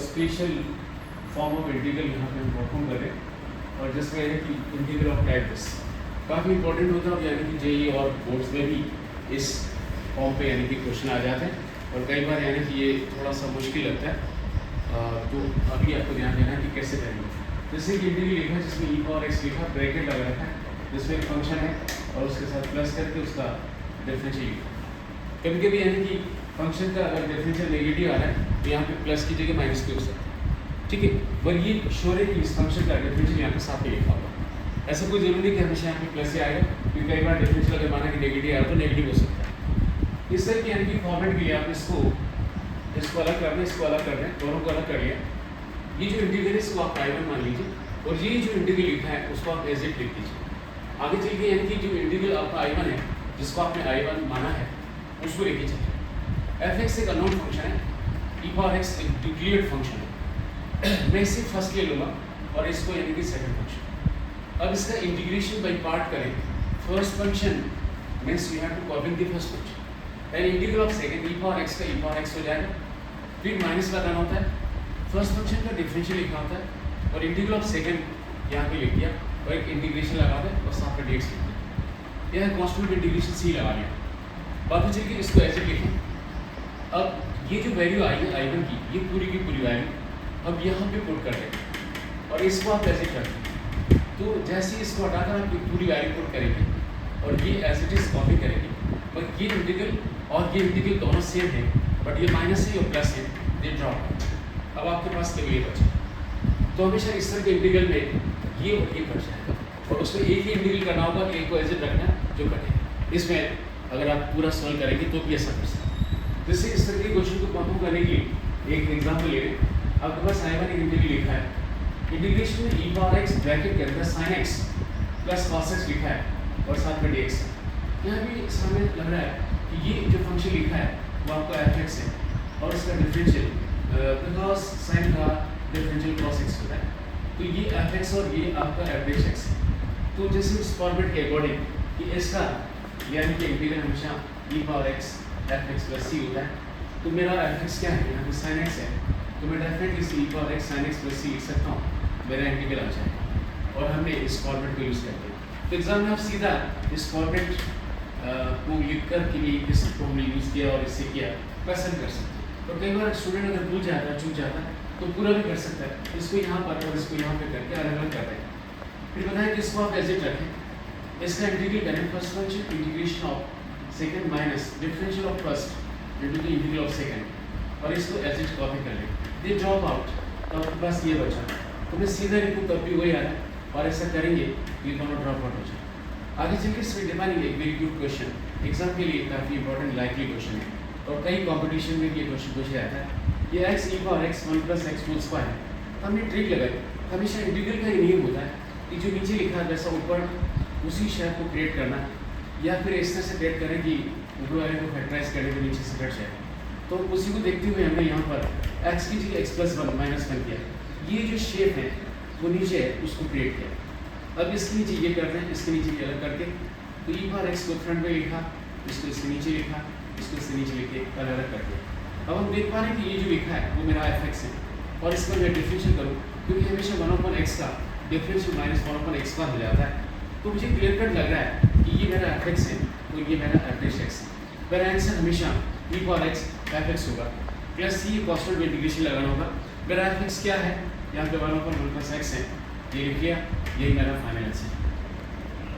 Special form of integral यहाँ पे हम परफॉर्म कर रहे हैं और जिसमें है कि इंटीग्रल ऑफ टाइप दिस काफ़ी इंपॉर्टेंट होता है, यानी कि जेई और बोर्ड्स में भी इस फॉर्म पे यानी कि क्वेश्चन आ जाते हैं और कई बार यानी कि ये थोड़ा सा मुश्किल लगता है। तो अभी आपको ध्यान देना है कि कैसे करेंगे। जैसे कि इंटीग्रल लिखा है जिसमें ई पावर एक्स लिखा, ब्रैकेट लगा रखा है जिसमें एक फंक्शन है और उसके साथ प्लस करके उसका डिफरेंशियल लिखा। कभी कभी यानी कि फंक्शन का अगर डिफरेंशियल नेगेटिव आ रहा है तो यहाँ पे प्लस की जगह माइनस भी हो सकता है, ठीक है। पर ये श्योर है कि इस फंक्शन का डिफरेंशियल यहाँ पे साथ में लिखा होगा। ऐसा कोई जरूरी नहीं कि हमेशा यहाँ पे प्लस ही आएगा, क्योंकि कई बार डिफरेंशियल अगर माना कि नेगेटिव आया तो नेगेटिव हो सकता है। इस तरह की यानी कि फॉर्मेट के लिए आप इसको अलग कर दें, इसको अलग कर दें, दोनों को अलग कर लिया। ये जो इंटीग्रल है इसको आप I1 मान लीजिए और ये जो इंटीग्रल लिखा है उसको आप एज इट लिख दीजिए। आगे चल के यानी कि जो इंटीग्रल आपका I1 है जिसको आपने I1 माना है उसको लेके चलिए। एफ एक्स एक अननोन फंक्शन है, ई पावर एक्स एक डिक्लेयर्ड फंक्शन है। मैं इसे फर्स्ट ले लूँगा और इसको यानी कि सेकंड फंक्शन। अब इसका इंटीग्रेशन बाई पार्ट करें। First function means you have to copy the first function and integral of second E power X का ई पावर एक्स हो जाएगा, फिर माइनस लगाना होता है, फर्स्ट फंक्शन का डिफरेंशियल लिखना होता है और इंटीग्रल ऑफ सेकंड यहाँ पे लिख दिया और एक इंटीग्रेशन लगा दें और साथ में डेट्स लिख दिया। यह कांस्टेंट इंटीग्रेशन सी लगा लिया। बात चलिए इसको ऐसे लिखें। अब ये जो वैल्यू आई है I1 की, ये पूरी की पूरी वैल्यू अब यहाँ पे पुट कर दें और इसको आप ऐसे कर दें। तो जैसे इसको हटाकर आप पूरी वैल्यू पुट करेंगे और ये एज इट इज कॉपी करेंगे, पर ये इंटीग्रल और ये इंटीग्रल दोनों सेम है, बट ये माइनस है और प्लस है, दे ड्रॉप। अब आपके पास केवल ये बचा। तो हमेशा इस तरह के इंटीग्रल में ये और ये कट जाएगा और उसमें एक ही इंटीग्रल करना होगा, एक को एज इट रखना जो कटे। इसमें अगर आप पूरा सॉल्व करेंगे तो भी ऐसा कर सकते हैं। जैसे इस तरह के क्वेश्चन को परफॉर्म करने के लिए एक एग्जाम्पल ले लें। आपके पास I1 एक इंटीग्रल लिखा है, इंटीग्रेशन में ई पावर एक्स ब्रैकेट के अंदर sign x plus cos x लिखा है और साथ में dx है। यहाँ भी सामने लग रहा है कि ये जो फंक्शन लिखा है वो आपका एफ एक्स है और इसका डिफरेंशियल बिकॉज साइन का डिफरेंशियल कॉस एक्स होता है, तो ये एफ एक्स और ये आपका एफ डैश एक्स है। तो जैसे उस फॉर्मेट के अकॉर्डिंग कि इसका यानी कि इंटीग्रल हमेशा e power x f x plus c होता है, तो मेरा एफ एक्स क्या है, यहाँ पे साइन एक्स है, तो मैं डेफिनेटली इस e power x sine x plus c लिख सकता हूँ, मेरा इंटीग्रल आ जाएगा। और हमने इस फॉर्मेट को यूज़ करते हैं। तो एग्जाम में आप सीधा इस फॉर्मेट को लिख कर के लिए इसको हमने यूज़ किया और इससे किया पसंद कर सकते हैं। तो कई बार स्टूडेंट अगर भूल जाता है, चूक जाता है, तो पूरा भी कर सकता है। इसको यहाँ पर और इसको यहाँ पे करके अलग अलग कर रहे हैं। फिर बताएं कि इसको आप एज इट रखें। इसका इंटीग्रल करें first function integration of second minus differential of first into the integral of second और इसको एज इट कॉपी कर लें। ये ड्रॉप आउट तो आपके पास ये बचा, तो मैं सीधा इनको कॉपी वही आ रहा है और ऐसा करेंगे ये दोनों ड्रॉप आउट हो जाए। आगे चल के इसमें डिफाइनिंग एक वेरी गुड क्वेश्चन, एग्जाम के लिए काफ़ी इंपॉर्टेंट लाइकली क्वेश्चन है और कई कंपटीशन में भी ये क्वेश्चन पूछा जाता है। ये x e power x 1 plus x whole square है। तो हमने ट्रिक लगाई, हमेशा इंटीग्रल का ये नियम होता है कि जो नीचे लिखा है वैसा ऊपर उसी शेप को क्रिएट करना या फिर इस तरह से क्रिएट करें कि ऊपर वाले को फैक्टराइज करने के नीचे से कट जाए। तो उसी को देखते हुए हमने यहाँ पर एक्स की जगह एक्स प्लस 1 माइनस 1 किया। ये जो शेप है वो नीचे है उसको क्रिएट किया। अब इसके नीचे ये करते हैं, इसके नीचे ये अलग करके, तो ई पावर एक्स को फ्रंट में लिखा, इसको इसके नीचे लिखा, इसको इसके नीचे लिख के अलग अलग करके। अब हम देख पा रहे हैं कि ये जो लिखा है वो मेरा एफ एक्स है और इसका मैं डिफरेंशियल करूँ, क्योंकि हमेशा 1/x का डिफरेंशियल माइनस 1/x हो जाता है। तो मुझे क्लियर कट लग रहा है कि ये मेरा एफ एक्स है और ये मेरा एफ डैश एक्स है। मेरा आंसर हमेशा e power x f x होगा प्लस सी कांस्टेंट में इंटीग्रेशन लगाना होगा। मेरा एफ एक्स क्या है, यहाँ पे 1/1 प्लस एक्स है, ये लिख लिया, यही मेरा फाइनल आंसर है।